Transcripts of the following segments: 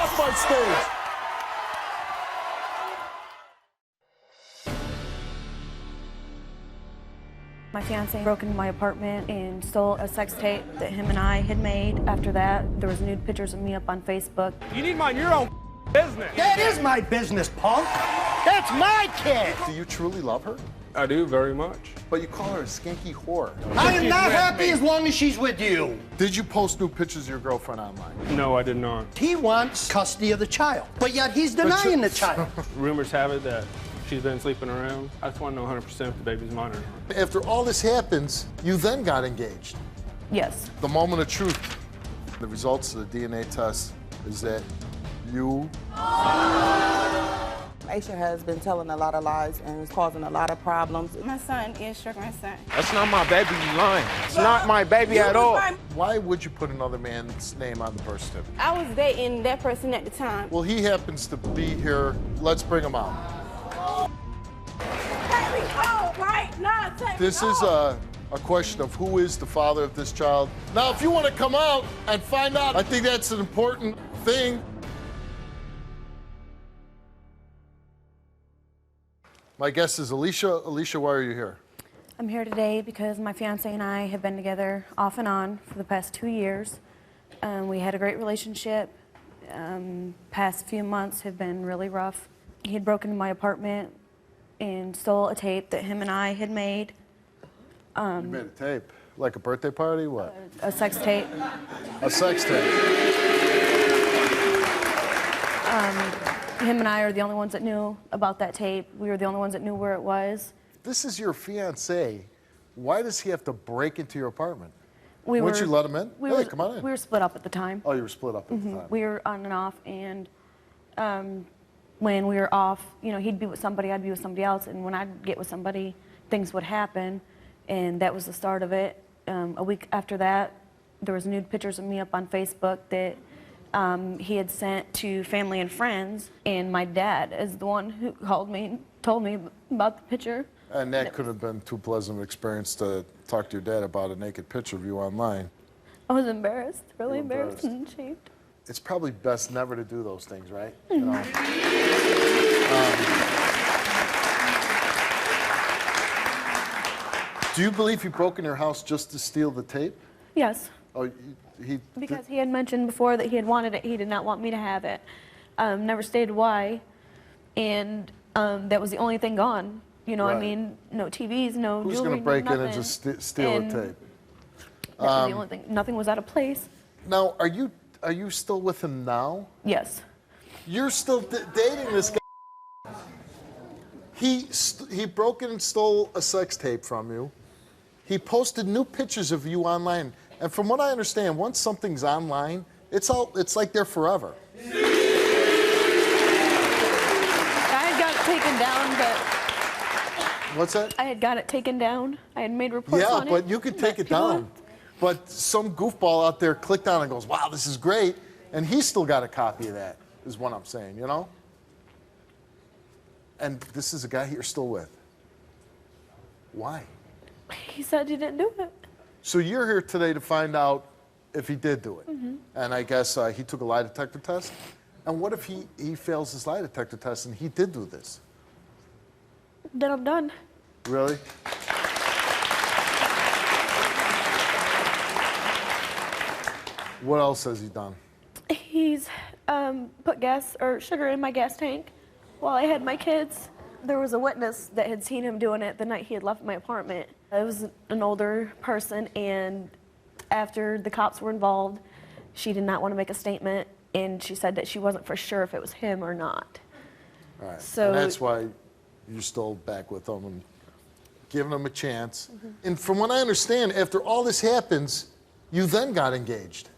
off my stage. My fiance broke into my apartment and stole a sex tape that him and I had made. After that, there was nude pictures of me up on Facebook. You need to mind your own business. That is my business, punk. That's my kid. Do you truly love her? I do very much. But you call her a skanky whore. I am not happy as long as she's with you. Did you post nude pictures of your girlfriend online? No, I did not. He wants custody of the child, but yet he's denying the child. Rumors have it that she's been sleeping around. I just want to know 100% if the baby's mine or not. After all this happens, you then got engaged. Yes. The moment of truth. The results of the DNA test is that you... Alicia has been telling a lot of lies and is causing a lot of problems. My son is your grandson. That's not my baby, you lying. It's not my baby at all. Why would you put another man's name on the birth certificate? I was dating that person at the time. Well, he happens to be here. Let's bring him out. Take me home right now. This is a question of who is the father of this child. Now, if you want to come out and find out, I think that's an important thing. My guest is Alicia. Alicia, why are you here? I'm here today because my fiance and I have been together off and on for the past 2 years. We had a great relationship. Past few months have been really rough. He had broken into my apartment and stole a tape that him and I had made. You made a tape? Like a birthday party? What? A sex tape. A sex tape. Him and I are the only ones that knew about that tape. We were the only ones that knew where it was. This is your fiancé. Why does he have to break into your apartment? Wouldn't you let him in? Hey, come on in. We were split up at the time. Oh, you were split up at the time. We were on and off, and when we were off, you know, he'd be with somebody, I'd be with somebody else, and when I'd get with somebody, things would happen, and that was the start of it. A week after that, there was nude pictures of me up on Facebook that he had sent to family and friends, and my dad is the one who called me and told me about the picture. And that could have been too pleasant an experience to talk to your dad about a naked picture of you online. I was embarrassed, really You were embarrassed and ashamed. It's probably best never to do those things, right? You know? Do you believe he broke in your house just to steal the tape? Yes. Oh, Because he had mentioned before that he had wanted it, he did not want me to have it. Never stated why, and that was the only thing gone. You know, Right. I mean, no TVs, no Who's jewelry, going to break no in and nothing. just steal And a tape? That was the only thing. Nothing was out of place. Now, are you still with him now? Yes. You're still dating this guy. He broke in and stole a sex tape from you. He posted new pictures of you online. And from what I understand, once something's online, it's like they're forever. I had got it taken down, but... What's that? I had got it taken down. I had made reports on it. Yeah, but you could take it down. But some goofball out there clicked on it and goes, wow, this is great. And he's still got a copy of that, is what I'm saying, you know? And this is a guy you're still with. Why? He said he didn't do it. So you're here today to find out if he did do it. And I guess he took a lie detector test. And what if he fails his lie detector test and he did do this? Then I'm done. Really? What else has he done? He's put gas or sugar in my gas tank while I had my kids. There was a witness that had seen him doing it the night he had left my apartment. It was an older person, and after the cops were involved, she did not want to make a statement, and she said that she wasn't for sure if it was him or not. All right. So and that's why you're still back with him and giving him a chance. And from what I understand, after all this happens, you then got engaged.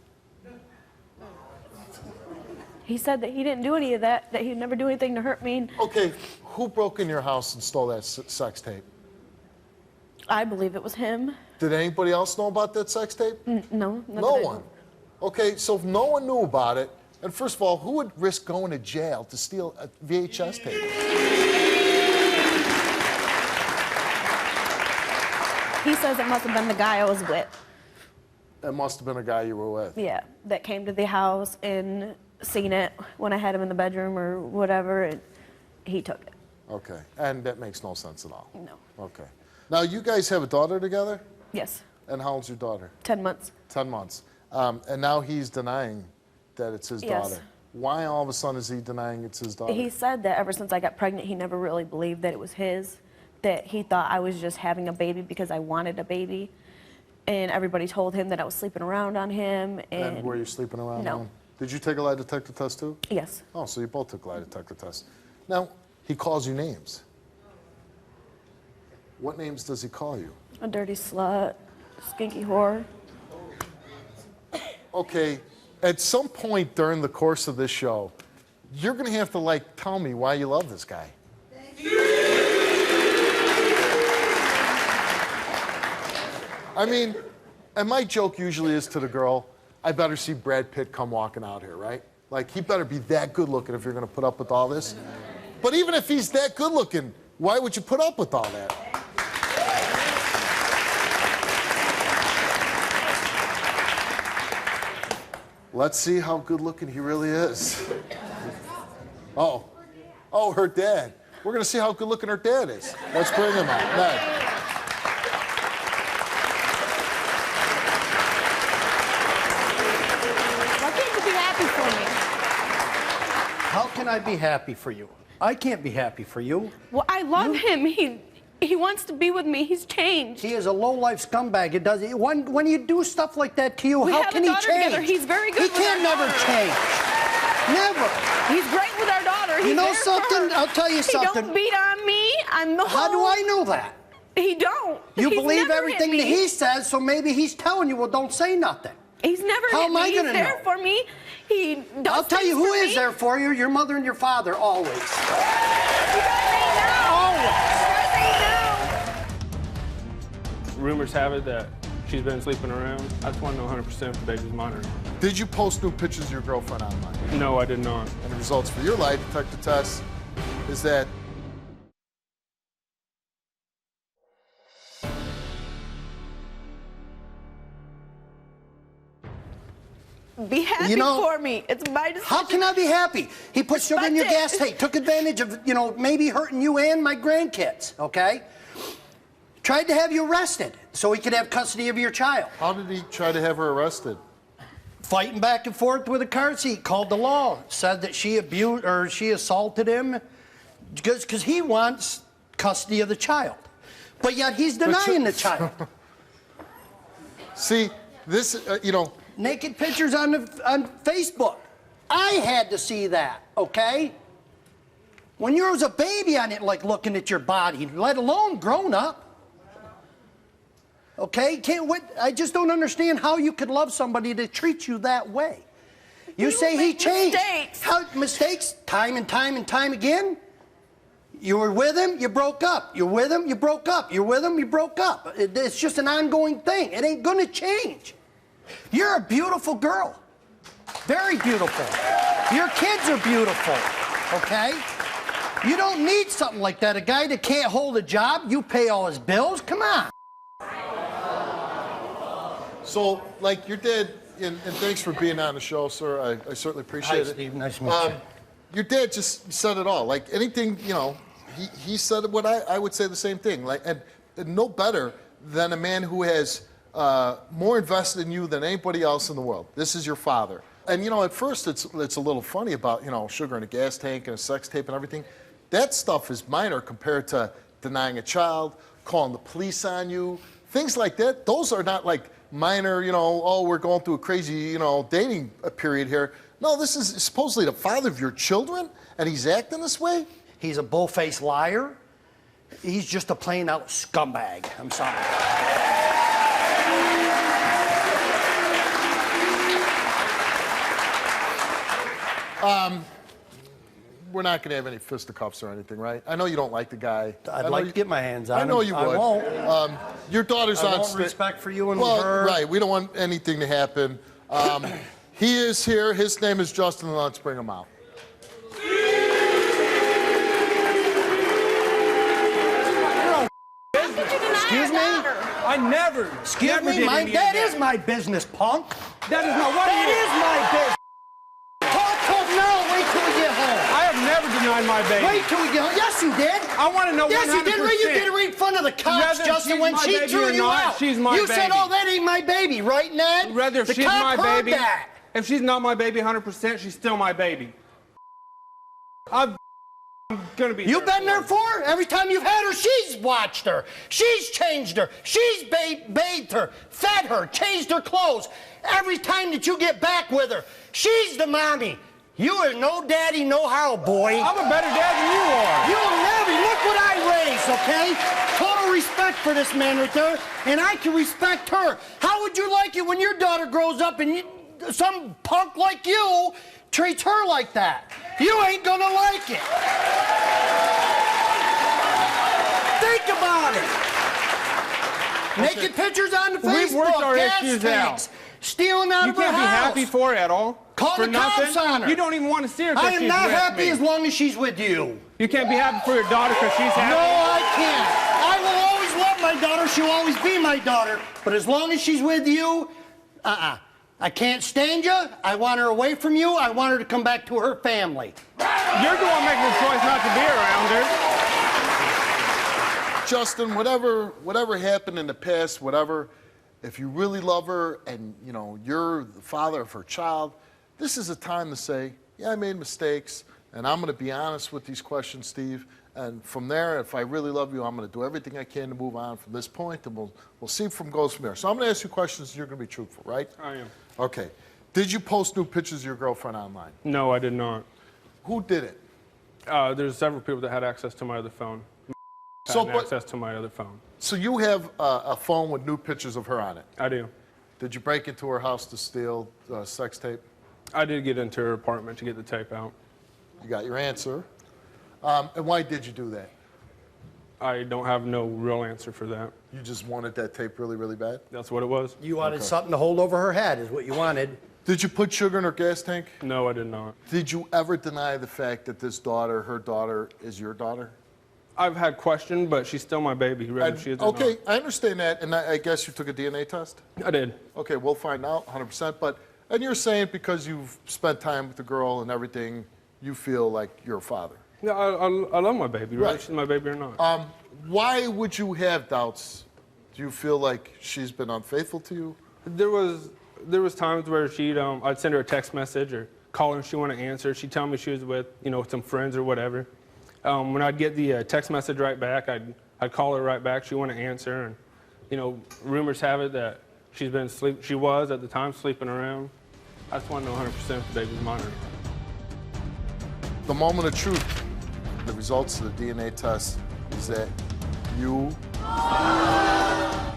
He said that he didn't do any of that, that he'd never do anything to hurt me. Okay, who broke in your house and stole that sex tape? I believe it was him. Did anybody else know about that sex tape? No. No one. Okay, so if no one knew about it, and first of all, who would risk going to jail to steal a VHS tape? He says it must have been the guy I was with. It must have been a guy you were with. Yeah, that came to the house and seen it when I had him in the bedroom or whatever, and he took it. Okay, and that makes no sense at all. No. Okay. Now, you guys have a daughter together? Yes. And how old's your daughter? 10 months. 10 months. And now he's denying that it's his Yes. daughter. Why all of a sudden is he denying it's his daughter? He said that ever since I got pregnant, he never really believed that it was his, that he thought I was just having a baby because I wanted a baby. And everybody told him that I was sleeping around on him. And were you sleeping around No. on him? Did you take a lie detector test too? Yes. Oh, so you both took lie detector tests. Now, he calls you names. What names does he call you? A dirty slut, skinky whore. Okay, at some point during the course of this show, you're gonna have to like tell me why you love this guy. I mean, and my joke usually is to the girl, I better see Brad Pitt come walking out here, right? Like, he better be that good looking if you're gonna put up with all this. But even if he's that good looking, why would you put up with all that? Let's see how good looking he really is. Oh, her dad. We're gonna see how good looking her dad is. Let's bring him out. Ned. Why can't you be happy for me? How can I be happy for you? I can't be happy for you. Well, I love him. He wants to be with me. He's changed. He is a low-life scumbag. It does. When you do stuff like that to you, We how have can a he daughter change? together. He's very good He with can't our never daughter. change. Never. He's great with our daughter. He's You know there for something? her. I'll tell you He something. don't beat on me. I'm the How do I know that? He don't. You He's believe never everything hit that me. he says, so maybe he's telling you, well, don't say nothing. He's never How hit am me. I He's gonna there know? for me. He does I'll tell you things who for is me. there for you, your mother and your father, always. You guys ain't know. Always. You guys ain't know. Rumors have it that she's been sleeping around. I just want to know 100% if the baby's mine or not. Did you post new pictures of your girlfriend online? No, I did not. And the results for your lie detector test is that Be happy You know, for me. It's my decision. How can I be happy? He put sugar in your Respect gas it. tank, took advantage of, maybe hurting you and my grandkids, okay? Tried to have you arrested so he could have custody of your child. how did he try to have her arrested? Fighting back and forth with a car seat, called the law, said that she abused or she assaulted him because he wants custody of the child. But yet he's denying the child. See, this, Naked pictures on Facebook. I had to see that, okay? When you was a baby, I didn't like looking at your body, let alone grown up. Okay? I just don't understand how you could love somebody to treat you that way. You say he make changed. mistakes. How mistakes? Time and time and time again? You were with him, you broke up. You're with him, you broke up. You're with him, you broke up. It's just an ongoing thing. It ain't gonna change. You're a beautiful girl. Very beautiful. Your kids are beautiful, okay? You don't need something like that. A guy that can't hold a job, you pay all his bills, come on. So, like your dad, and thanks for being on the show, sir. I certainly appreciate it. Steve. Nice to meet you. Your dad just said it all. Like anything, he said what I would say the same thing. Like, and no better than a man who has more invested in you than anybody else in the world. This is your father. And at first it's a little funny about sugar in a gas tank and a sex tape and everything. That stuff is minor compared to denying a child, calling the police on you, things like that. Those are not like minor. Oh, we're going through a crazy dating period here. No, this is supposedly the father of your children, and he's acting this way. He's a bull-faced liar. He's just a plain-out scumbag. I'm sorry. We're not going to have any fisticuffs or anything, right? I know you don't like the guy. I'd like to get my hands on him. I know you would. I won't. Your daughter's I on won't respect for you and well, her. right. We don't want anything to happen. He is here. His name is Justin, and let's bring him out. Excuse me? I never. Excuse never me? did any of That is my business, punk. That is not what That is my business. Talk to denied my baby. Wait till we get home. Yes, you did. I want to know 100%. Yes, you did. You did it right in front of the cops, Whether Justin, she's when my she baby threw or you not, out. she's my You said, baby. oh, that ain't my baby, right, Ned? Whether the she's cop my heard baby, that. if she's not my baby 100%, she's still my baby. I'm gonna be. You've been there for her? Every time you've had her, she's watched her. She's changed her. She's bathed her, fed her, changed her clothes. Every time that you get back with her, she's the mommy. You are no daddy, no how, boy. I'm a better dad than you are. You'll never. Look what I raised, okay? Total respect for this man right there, and I can respect her. How would you like it when your daughter grows up and some punk like you treats her like that? You ain't gonna like it. Think about it. Naked pictures on the Facebook, We've worked our gas issues tanks, out. stealing out You of her can't be house. happy for it at all. Call for the cops nothing. on her. You don't even want to see her because I am she's not with happy me. as long as she's with you. You can't be happy for your daughter because she's happy. No, I can't. I will always love my daughter. She'll always be my daughter. But as long as she's with you, I can't stand you. I want her away from you. I want her to come back to her family. You're the one making the choice not to be around her. Justin, whatever happened in the past, whatever, if you really love her and you know you're the father of her child, this is a time to say, yeah, I made mistakes, and I'm going to be honest with these questions, Steve. And from there, if I really love you, I'm going to do everything I can to move on from this point, and we'll see from goes from there. So I'm going to ask you questions, and you're going to be truthful, right? I am. Okay. Did you post new pictures of your girlfriend online? No, I did not. Who did it? There's several people that had access to my other phone. Access to my other phone. So you have a phone with new pictures of her on it. I do. Did you break into her house to steal sex tape? I did get into her apartment to get the tape out. You got your answer. And why did you do that? I don't have no real answer for that. You just wanted that tape really, really bad? That's what it was. You wanted something to hold over her head is what you wanted. Did you put sugar in her gas tank? No, I did not. Did you ever deny the fact that this daughter, her daughter, is your daughter? I've had questions, but she's still my baby, whether she is or Okay, not. I understand that, and I guess you took a DNA test? I did. Okay, we'll find out 100%, and you're saying because you've spent time with the girl and everything, you feel like you're a father? Yeah, I love my baby, whether Right. she's my baby or not. Why would you have doubts? Do you feel like she's been unfaithful to you? There was times where I'd send her a text message or call her and she wouldn't answer. She'd tell me she was with, some friends or whatever. When I'd get the text message right back, I'd call her right back. She wouldn't answer, and rumors have it that she was at the time sleeping around. I just want to know 100% if the baby's mine or not. The moment of truth, the results of the DNA test is that you.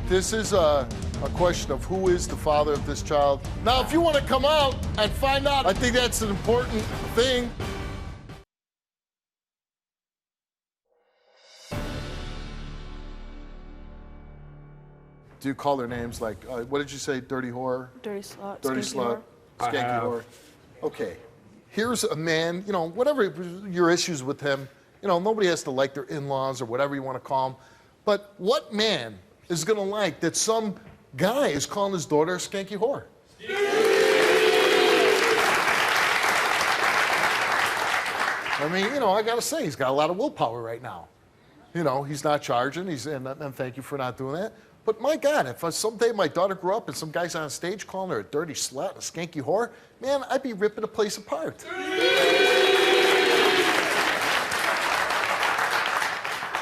This is a question of who is the father of this child. Now, if you want to come out and find out, I think that's an important thing. Do you call their names like, what did you say, dirty whore? Dirty slut. Dirty skanky slut, whore. I skanky have. whore. Okay, here's a man, whatever your issues with him, nobody has to like their in-laws or whatever you want to call them, but what man is going to like that some guy is calling his daughter a skanky whore? I mean, I got to say, he's got a lot of willpower right now. He's not charging, and thank you for not doing that. But my God, if someday my daughter grew up and some guy's on stage calling her a dirty slut, a skanky whore, man, I'd be ripping the place apart.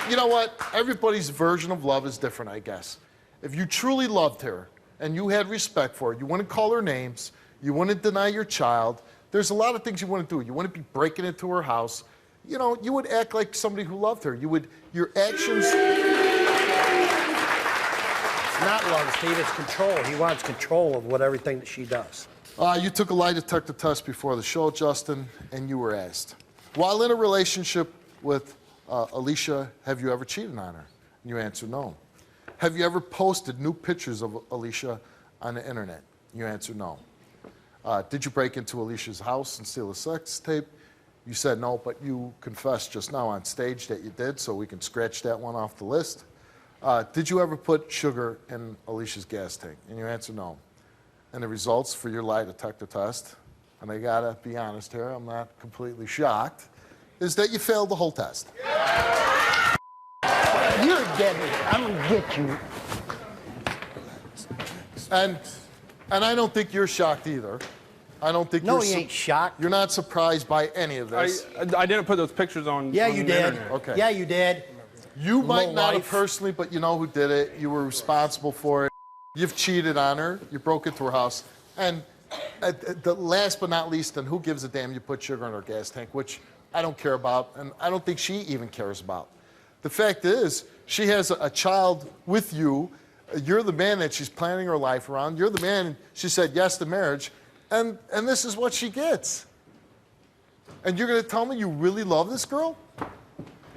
You know what? Everybody's version of love is different, I guess. If you truly loved her and you had respect for her, you wouldn't call her names, you wouldn't deny your child, there's a lot of things you wouldn't do. You wouldn't be breaking into her house. You would act like somebody who loved her. Your actions... Not love, Steve, it's control. He wants control of everything that she does. You took a lie detector test before the show, Justin, and you were asked, while in a relationship with Alicia, have you ever cheated on her? And you answered no. Have you ever posted new pictures of Alicia on the internet? You answered no. Did you break into Alicia's house and steal a sex tape? You said no, but you confessed just now on stage that you did, so we can scratch that one off the list. Did you ever put sugar in Alicia's gas tank? And you answer no. And the results for your lie detector test, and I gotta be honest here, I'm not completely shocked, is that you failed the whole test. You're dead. I'm gonna get you. And I don't think you're shocked either. I don't think No, you're he ain't shocked. You're not surprised by any of this. I didn't put those pictures on. Yeah, on you the did. internet. Okay. Yeah, you did. You might not have Lowlife. personally, but you know who did it. You were responsible for it. You've cheated on her. You broke into her house. And the last but not least, and who gives a damn, you put sugar in her gas tank, which I don't care about, and I don't think she even cares about. The fact is, she has a child with you. You're the man that she's planning her life around. You're the man she said yes to marriage, and this is what she gets. And you're going to tell me you really love this girl?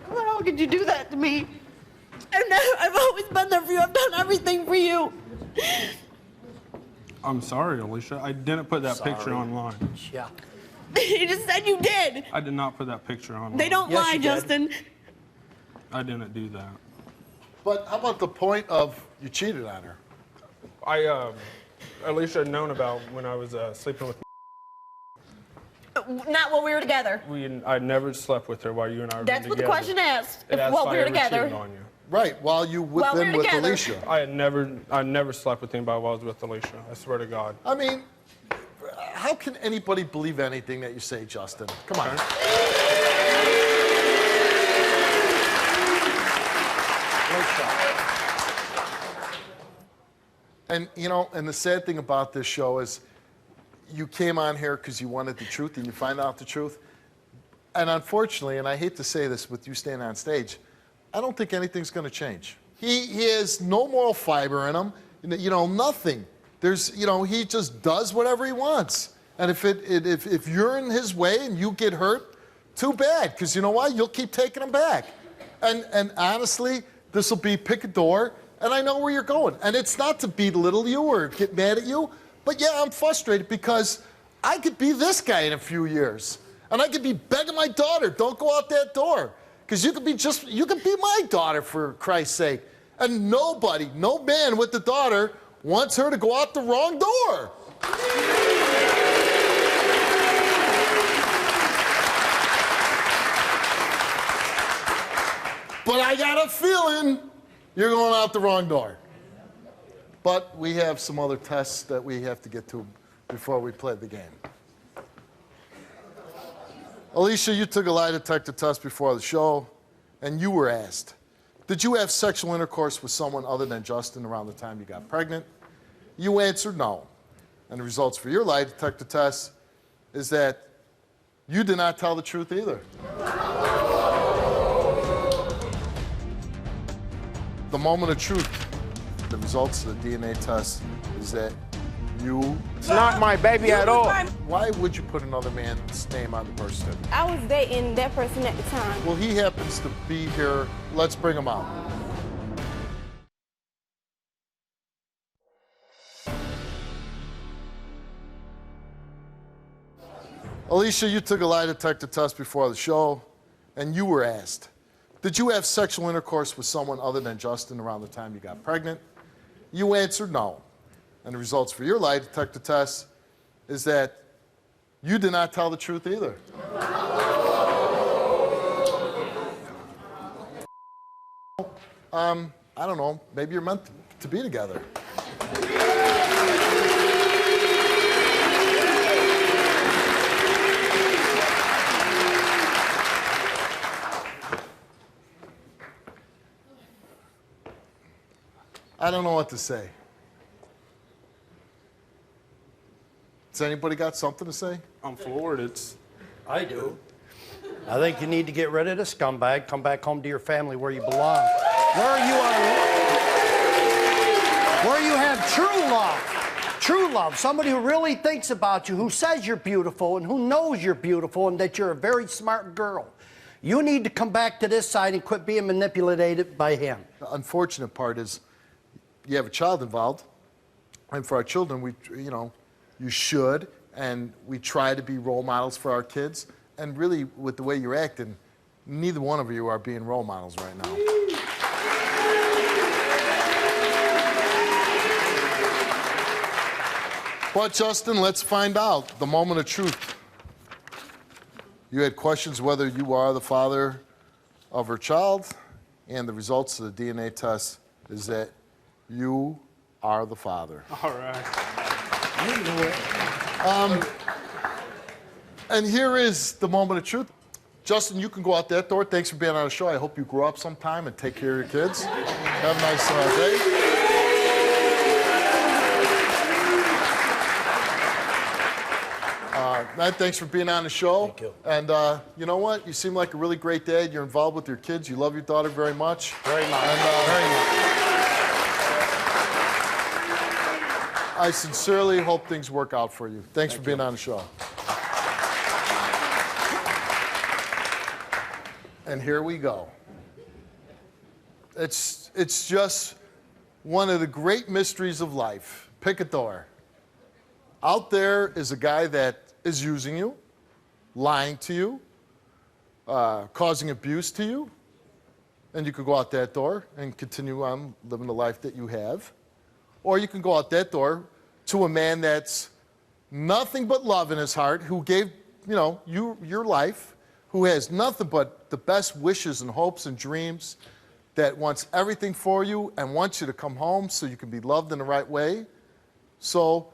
How could you do that to me? I've always been there for you. I've done everything for you. I'm sorry, Alicia. I didn't put that picture online. Yeah. You just said you did. I did not put that picture online. They don't Yes, lie, you did. Justin. I didn't do that. But how about the point of you cheated on her? Alicia had known about when I was sleeping with. Not while we were together. I never slept with her while you and I were That's what the together. question asked. It asked While if we I were ever together. cheated on you. Right, while you While we been were with together. Alicia. I never slept with anybody while I was with Alicia. I swear to God. I mean, how can anybody believe anything that you say, Justin? Come on. And, you know, and the sad thing about this show is you came on here because you wanted the truth and you find out the truth. And unfortunately, and I hate to say this with you standing on stage, I don't think anything's going to change. He has no moral fiber in him, you know, nothing. There's, you know, he just does whatever he wants. And if you're in his way and you get hurt, too bad, because you know what? You'll keep taking him back. And honestly, this will be pick a door, and I know where you're going. And it's not to belittle you or get mad at you, but yeah, I'm frustrated because I could be this guy in a few years. And I could be begging my daughter, don't go out that door. Because you could be my daughter, for Christ's sake. And nobody, no man with the daughter wants her to go out the wrong door. But I got a feeling you're going out the wrong door. But we have some other tests that we have to get to before we play the game. Alicia, you took a lie detector test before the show, and you were asked, did you have sexual intercourse with someone other than Justin around the time you got pregnant? You answered no. And the results for your lie detector test is that you did not tell the truth either. The moment of truth, the results of the DNA test is that you... It's not my baby at all. Why would you put another man's name on the birth certificate? I was dating that person at the time. Well, he happens to be here. Let's bring him out. Alicia, you took a lie detector test before the show, and you were asked, did you have sexual intercourse with someone other than Justin around the time you got pregnant? You answered no. And the results for your lie detector test is that you did not tell the truth either. I don't know, maybe you're meant to be together. I don't know what to say. Has anybody got something to say? I'm floored. I do. I think you need to get rid of the scumbag, come back home to your family where you belong. Where you have true love. True love. Somebody who really thinks about you, who says you're beautiful and who knows you're beautiful and that you're a very smart girl. You need to come back to this side and quit being manipulated by him. The unfortunate part is you have a child involved, and for our children, you should, and we try to be role models for our kids. And really, with the way you're acting, neither one of you are being role models right now. But Justin, let's find out the moment of truth. You had questions whether you are the father of her child, and the results of the DNA test is that you are the father. All right. And here is the moment of truth. Justin, you can go out that door. Thanks for being on the show. I hope you grow up sometime and take care of your kids. Have a nice day. Matt, thanks for being on the show. Thank you. And you know what? You seem like a really great dad. You're involved with your kids. You love your daughter very much. Very much. And, Very much. I sincerely hope things work out for you. Thanks for being on the show. And here we go. It's just one of the great mysteries of life. Pick a door. Out there is a guy that is using you, lying to you, causing abuse to you, and you could go out that door and continue on living the life that you have. Or you can go out that door to a man that's nothing but love in his heart, who gave, you your life, who has nothing but the best wishes and hopes and dreams, that wants everything for you and wants you to come home so you can be loved in the right way. So,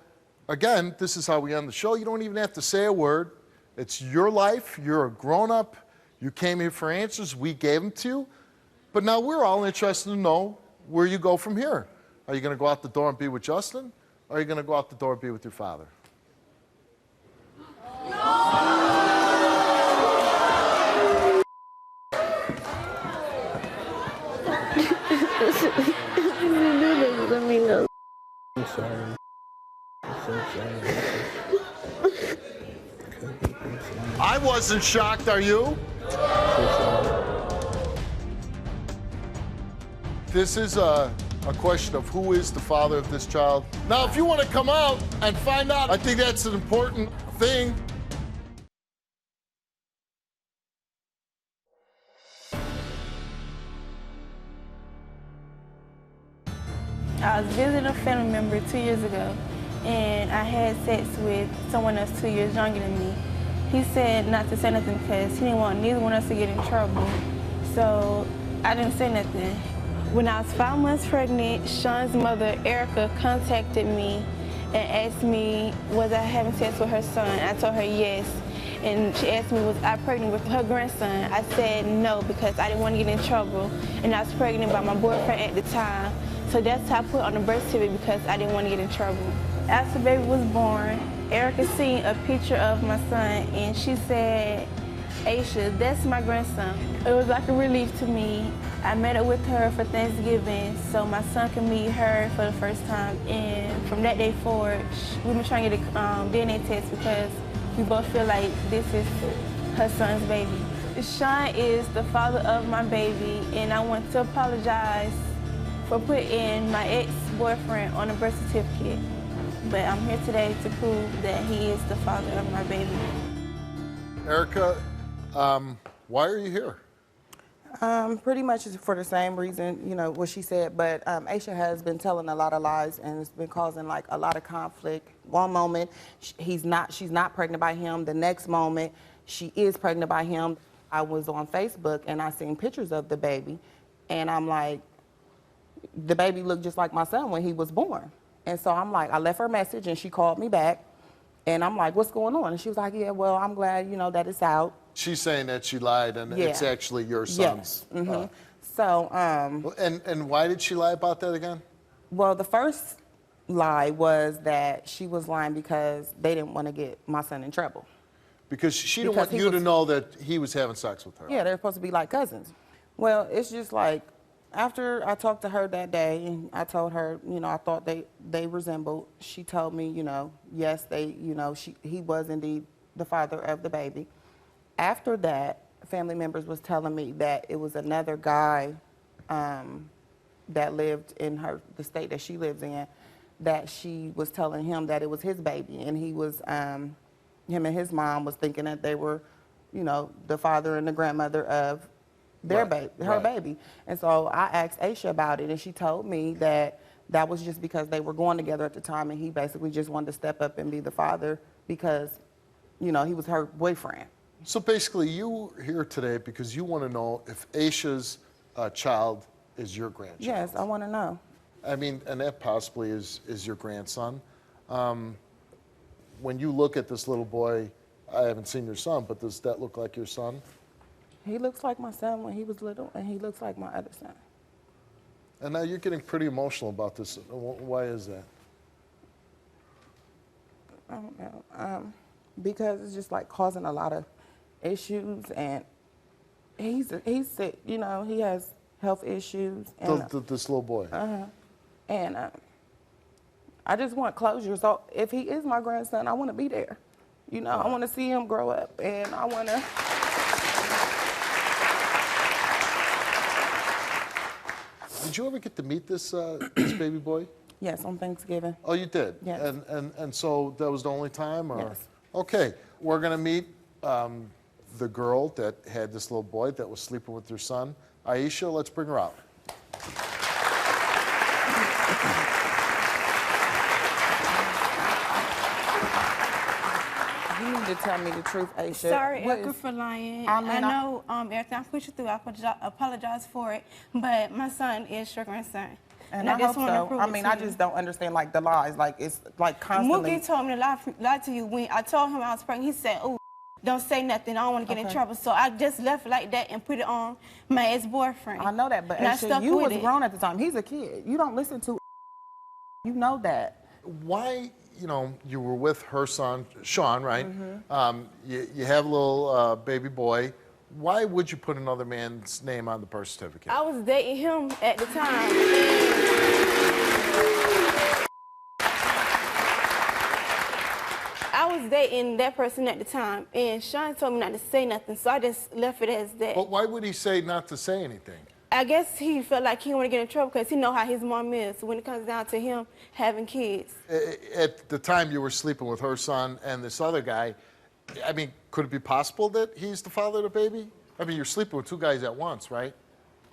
again, this is how we end the show. You don't even have to say a word. It's your life. You're a grown-up. You came here for answers. We gave them to you. But now we're all interested to know where you go from here. Are you going to go out the door and be with Justin? Or are you going to go out the door and be with your father? Let me know. I'm sorry. I'm so sorry. I wasn't shocked, are you? This is a question of who is the father of this child. Now, if you want to come out and find out, I think that's an important thing. I was visiting a family member 2 years ago, and I had sex with someone else 2 years younger than me. He said not to say nothing because he didn't want neither one of us to get in trouble. So I didn't say nothing. When I was 5 months pregnant, Sean's mother, Erica, contacted me and asked me, was I having sex with her son? I told her yes. And she asked me, was I pregnant with her grandson? I said no, because I didn't want to get in trouble. And I was pregnant by my boyfriend at the time. So that's how I put on the birth certificate, because I didn't want to get in trouble. After the baby was born, Erica seen a picture of my son, and she said, Aisha, that's my grandson. It was like a relief to me. I met up with her for Thanksgiving so my son could meet her for the first time. And from that day forward, we've been trying to get a DNA test because we both feel like this is her son's baby. Sean is the father of my baby, and I want to apologize for putting my ex-boyfriend on a birth certificate. But I'm here today to prove that he is the father of my baby. Erica, why are you here? Pretty much for the same reason, what she said, but Aisha has been telling a lot of lies, and it's been causing like a lot of conflict. One moment, she's not pregnant by him. The next moment, she is pregnant by him. I was on Facebook and I seen pictures of the baby, and I'm like, the baby looked just like my son when he was born. And so I'm like, I left her a message and she called me back, and I'm like, what's going on? And she was like, yeah, well, I'm glad, that it's out. She's saying that she lied and Yeah. it's actually your son's. Yes. Mm-hmm. So, and why did she lie about that again? well, the first lie was that she was lying because they didn't want to get my son in trouble. Because she didn't Because want he you to was- know that he was having sex with her. Yeah, they're supposed to be like cousins. Well, it's just like, after I talked to her that day, and I told her, I thought they resembled. She told me, yes, he was indeed the father of the baby. After that, family members was telling me that it was another guy that lived in the state that she lives in, that she was telling him that it was his baby, and he was, him and his mom was thinking that they were, the father and the grandmother of their her baby. And so I asked Aisha about it, and she told me that that was just because they were going together at the time, and he basically just wanted to step up and be the father because, he was her boyfriend. So basically, you are here today because you want to know if Aisha's child is your grandchild. Yes, I want to know. I mean, and that possibly is your grandson. When you look at this little boy, I haven't seen your son, but does that look like your son? He looks like my son when he was little, and he looks like my other son. And now you're getting pretty emotional about this. Why is that? I don't know. Because it's just like causing a lot of issues, and he's sick. You know, he has health issues. And, This little boy. And I just want closure. So if he is my grandson, I want to be there. You know, I want to see him grow up, and I want to. Did you ever get to meet this this baby boy? Yes, on Thanksgiving. Oh, you did? Yes. And so that was the only time? Or? Yes. Okay, we're going to meet the girl that had this little boy that was sleeping with your son. Aisha, let's bring her out. You need to tell me the truth, Aisha. Sorry, What Edgar, is- for lying. I mean, I know everything I put you through, I apologize for it, but my son is your grandson. And I hope wanna so. prove I it mean, to I you. just don't understand, like, the lies. Like, it's, like, constantly. Mookie told me to lie to you when I told him I was pregnant. He said, "Oh, don't say nothing. I don't want to get in Okay. trouble." So I just left it like that and put it on my ex-boyfriend. I know that, but and I Aisha, stuck you with was it. grown at the time. He's a kid. You don't listen to. You know that. Why, you know, you were with her son, Sean, right? You have a little baby boy. Why would you put another man's name on the birth certificate? I was dating him at the time. I was dating that person at the time, and Sean told me not to say nothing, so I just left it as that. But why would he say not to say anything? I guess he felt like he didn't want to get in trouble because he know how his mom is when it comes down to him having kids. At the time you were sleeping with her son and this other guy, I mean, could it be possible that he's the father of the baby? I mean, you're sleeping with two guys at once, right?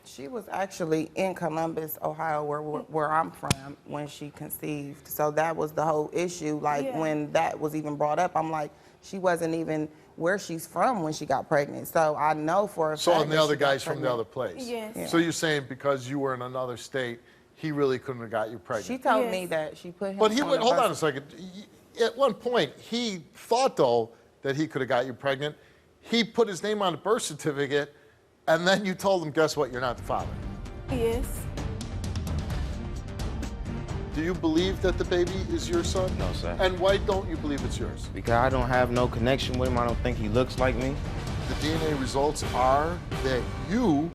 She was actually in Columbus, Ohio, where I'm from, when she conceived. So that was the whole issue. Like, Yeah. when that was even brought up, I'm like, she wasn't even where she's from when she got pregnant. So I know for a So fact and the that other she got guy's from the pregnant. other place? Yes. Yeah. So you're saying because you were in another state, he really couldn't have got you pregnant? She told Yes. me that she put him But he on would, the hold birth- on a second. At one point, he thought, though, that he could have got you pregnant. He put his name on the birth certificate, and then you told him, guess what, you're not the father. Yes. Do you believe that the baby is your son? No, sir. And why don't you believe it's yours? Because I don't have no connection with him. I don't think he looks like me. The DNA results are that you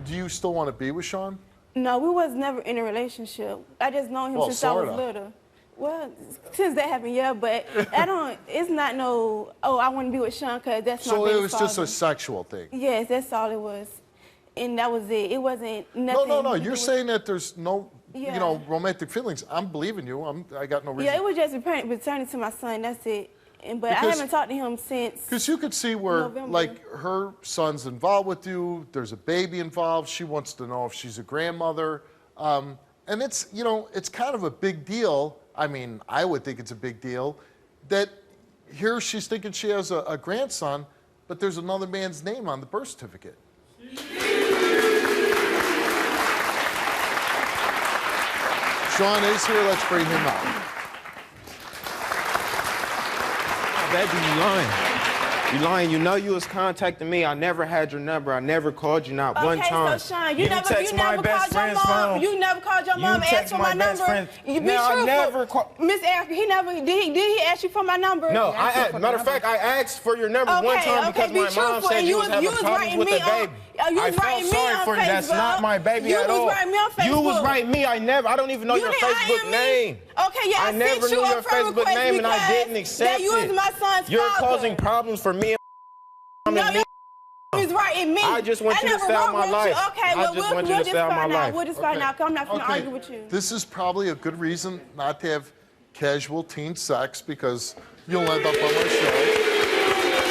do you still want to be with Sean? No, we was never in a relationship. I just known him Well, since I was sorta. little. Well, since that happened, yeah, but it's not no, oh, I want to be with Sean because that's my So baby's it was just a father. sexual thing. Yes, that's all it was. And that was it. It wasn't nothing. No. to do You're with- saying that there's no, Yeah. you know, romantic feelings. I'm believing you. I got no reason. Yeah, it was just returning to my son, that's it. But I Because- haven't talked to him since. Because you could see where, November. like, her son's involved with you. There's a baby involved. She wants to know if she's a grandmother. And it's, you know, it's kind of a big deal. I mean, I would think it's a big deal that here she's thinking she has a grandson, but there's another man's name on the birth certificate. Sean is here. Let's bring him out. Baby, you lying. You lying. You know you was contacting me. I never had your number. I never called you not one time. So Sean, you never text my best called your friend's mom. phone. You never called your You mom and asked text for my my best number. friend. You be No, I truthful. never called. Miss Erica, he never did he ask you for my number? No, Yeah. matter of fact, I asked for your number one time because be my mom truthful. said And you was having problems writing with me the baby. you I was felt writing me sorry on for you. That's Facebook. not my baby You at was all. writing me on You was Facebook. writing me. I don't even know your You didn't Facebook hire me? name. Okay, yeah, I never sent knew you a your friend Facebook request name and I because didn't accept that you it. was my son's You're father. causing problems for me. No, you was writing me. I just want you to never stay out wrote my you. life. Okay, I well, just we'll want you to just stay out my find out. life. We'll just find out, 'cause I'm not going to Okay. argue with you. This is probably a good reason not to have casual teen sex because you'll end up on my show.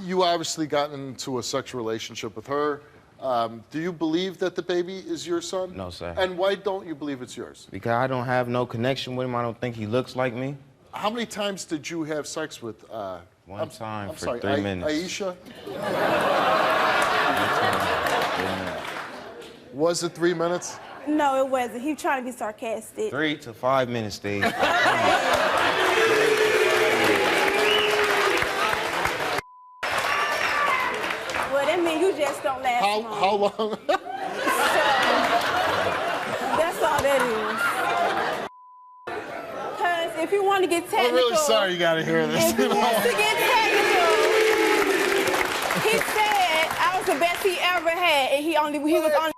You obviously got into a sexual relationship with her. Do you believe that the baby is your son? No, sir. And why don't you believe it's yours? Because I don't have no connection with him. I don't think he looks like me. How many times did you have sex with? One time I'm for sorry, 3 minutes. Aisha? Was it 3 minutes? No, it wasn't. He was trying to be sarcastic. 3 to 5 minutes, Steve. Well, that means you just don't last long. How long? That's all that is. Because if you want to get technical... I'm really sorry you got to hear this. If you want to get technical, he said I was the best he ever had, and he was only...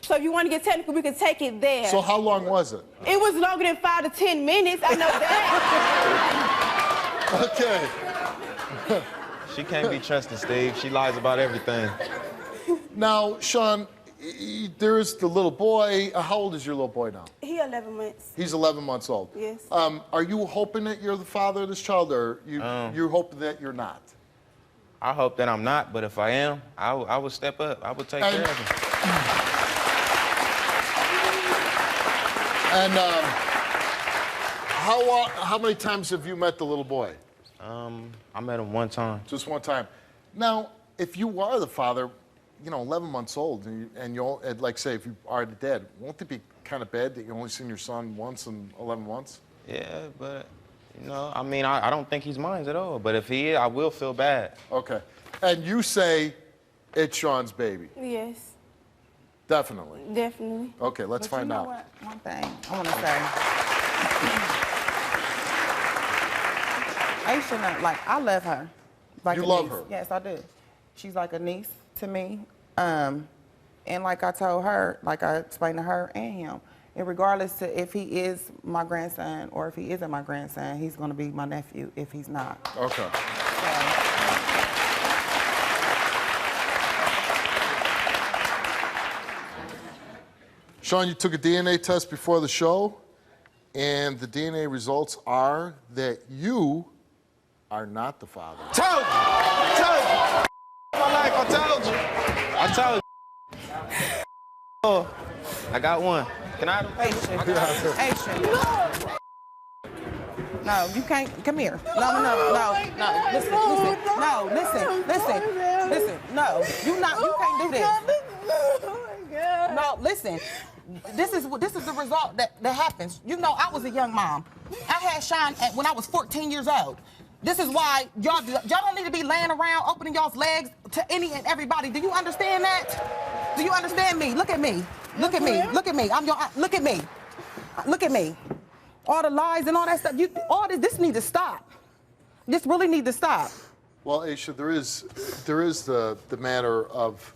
So if you want to get technical, we can take it there. So how long was it? It was longer than 5 to 10 minutes. I know that. Okay. She can't be trusted, Steve. She lies about everything. Now, Sean, there is the little boy. How old is your little boy now? He 11 months. He's 11 months old. Yes. Are you hoping that you're the father of this child, or you're hoping that you're not? I hope that I'm not, but if I am, I will step up. I will take care of him. And how many times have you met the little boy? I met him one time. Just one time. Now, if you are the father, 11 months old, and like say, if you are the dad, won't it be kind of bad that you only seen your son once in 11 months? Yeah, but, I mean, I don't think he's mine at all. But if he is, I will feel bad. Okay. And you say it's Sean's baby? Yes. Definitely? Definitely. Okay, let's find out. What? One thing I want to say. Aisha, I love her. Like you a love niece. her? Yes, I do. She's like a niece to me. And like I told her, like I explained to her and him, and regardless to if he is my grandson or if he isn't my grandson, he's going to be my nephew if he's not. Okay. Sean, you took a DNA test before the show, and the DNA results are that you are not the father. Told you! My life, I told you! Oh, I got one. Can I have them? Aisha. No, you can't. Come here. No. Listen. No, you can't do this. No, listen. This is the result that happens. I was a young mom. I had Sean when I was 14 years old. This is why y'all don't need to be laying around opening y'all's legs to any and everybody. Do you understand that? Do you understand me? Look at me. Look at me. Look at me. Look at me. Look at me. All the lies and all that stuff. This needs to stop. This really needs to stop. Well, Aisha, there is the matter of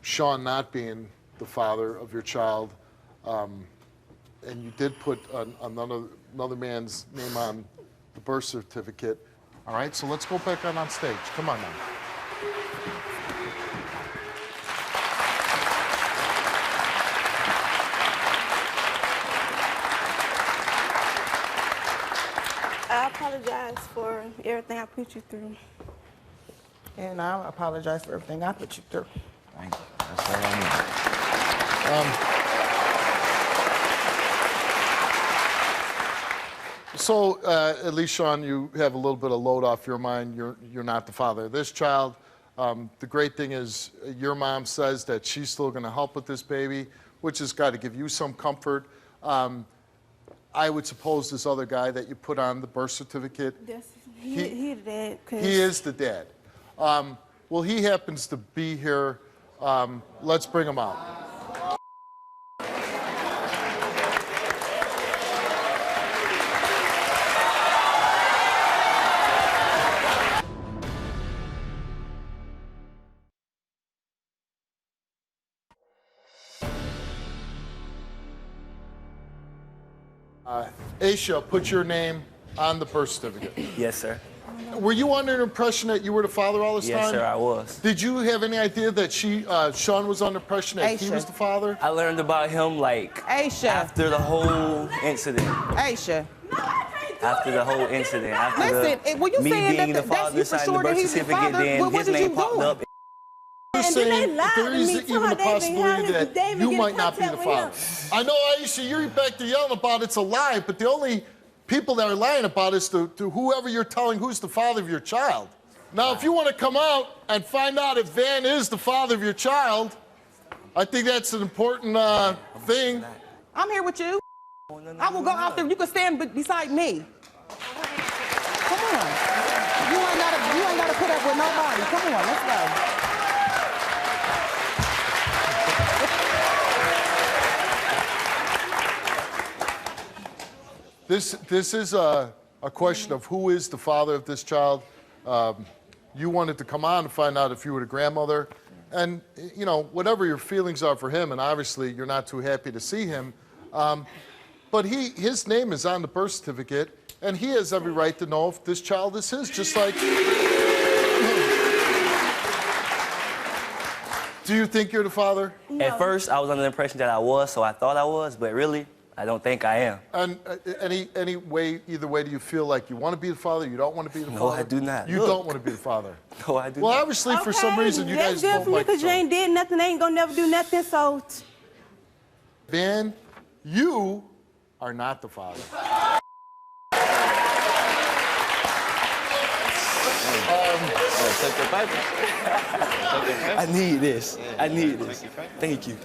Sean not being the father of your child, and you did put another man's name on the birth certificate. All right, so let's go back on stage. Come on now. I apologize for everything I put you through. And I apologize for everything I put you through. Thank you. That's all I need. So, at least, Sean, you have a little bit of load off your mind. You're not the father of this child. The great thing is your mom says that she's still going to help with this baby, which has got to give you some comfort. I would suppose this other guy that you put on the birth certificate, He the dad. he is the dad. Well, he happens to be here. Let's bring him out. Aisha, put your name on the birth certificate. Yes, sir. Were you under the impression that you were the father all this time? Yes, sir, I was. Did you have any idea that Sean was under the impression that he was the father? I learned about him after the whole incident. Aisha. After the whole incident. Listen, were you me saying being that the father that's you for signing sure the that birth he's the certificate, father? then What his did name you popped do? up. You're saying there is even a possibility that you might not be the father. I know, Aisha, you're back there yelling about it's a lie, but the only people that are lying about it is to whoever you're telling who's the father of your child. Now, if you want to come out and find out if Van is the father of your child, I think that's an important thing. I'm here with you. I will go out there. You can stand beside me. Come on. You ain't gotta put up with nobody. Come on, let's go. This is a question of who is the father of this child. You wanted to come on and find out if you were the grandmother. And, you know, whatever your feelings are for him, and obviously you're not too happy to see him, but his name is on the birth certificate, and he has every right to know if this child is his, just like... Do you think you're the father? No. At first, I was under the impression that I was, so I thought I was, but really, I don't think I am. And either way, do you feel like you want to be the father, you don't want to be the father? No, I do not. You don't want to be the father? No, I do not. Well, not. obviously, for some reason, you guys don't like each other. That's good for me, because you ain't did nothing, they ain't gonna never do nothing, so... Van, you are not the father. I need this. I need this. Thank you.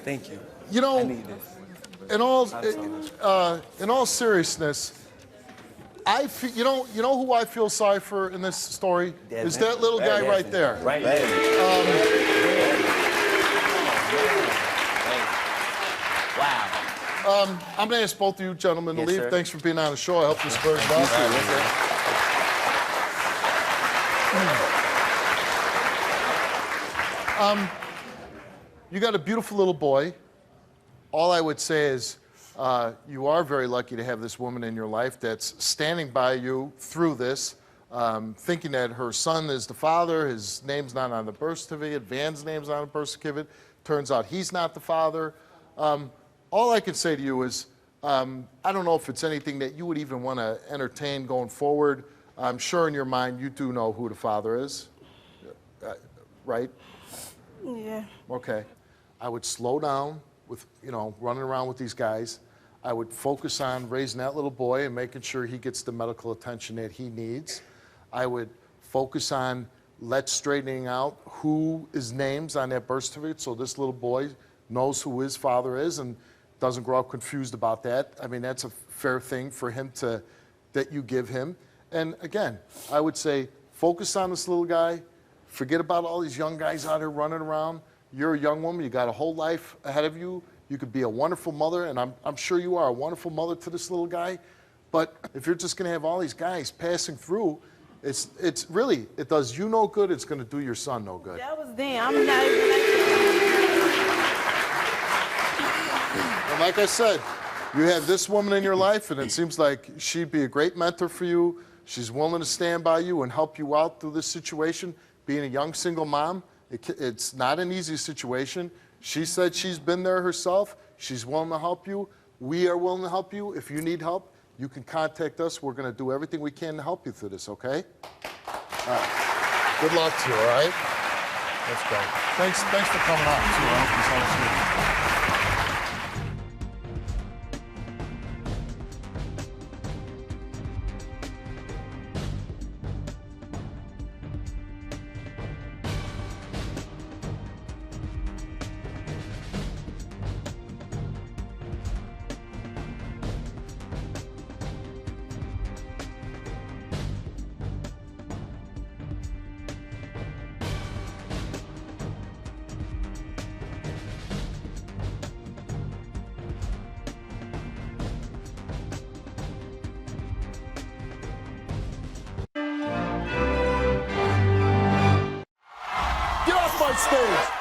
Thank you. You know, I need this. In all seriousness, you know who I feel sorry for in this story is that little guy right there. Right there. Wow. I'm going to ask both of you gentlemen to leave. Sir. Thanks for being on the show. I hope this burns off. You got a beautiful little boy. All I would say is you are very lucky to have this woman in your life that's standing by you through this, thinking that her son is the father, his name's not on the birth certificate, Van's name's not on the birth certificate. Turns out he's not the father. All I can say to you is I don't know if it's anything that you would even want to entertain going forward. I'm sure in your mind you do know who the father is, right? Yeah. Okay. I would slow down with, you know, running around with these guys. I would focus on raising that little boy and making sure he gets the medical attention that he needs. I would focus on straightening out who is names on that birth certificate so this little boy knows who his father is and doesn't grow up confused about that. I mean, that's a fair thing for him that you give him. And again, I would say focus on this little guy. Forget about all these young guys out here running around. You're a young woman. You got a whole life ahead of you. You could be a wonderful mother, and I'm sure you are a wonderful mother to this little guy. But if you're just going to have all these guys passing through, it's really, it does you no good. It's going to do your son no good. That was then. I'm not even... And like I said, you have this woman in your life, and it seems like she'd be a great mentor for you. She's willing to stand by you and help you out through this situation. Being a young single mom, it's not an easy situation. She said she's been there herself. She's willing to help you. We are willing to help you. If you need help, you can contact us. We're going to do everything we can to help you through this, okay? All right. Good luck to you, all right? Let's go. Thanks for coming on, too. I hope this helps you. Stage.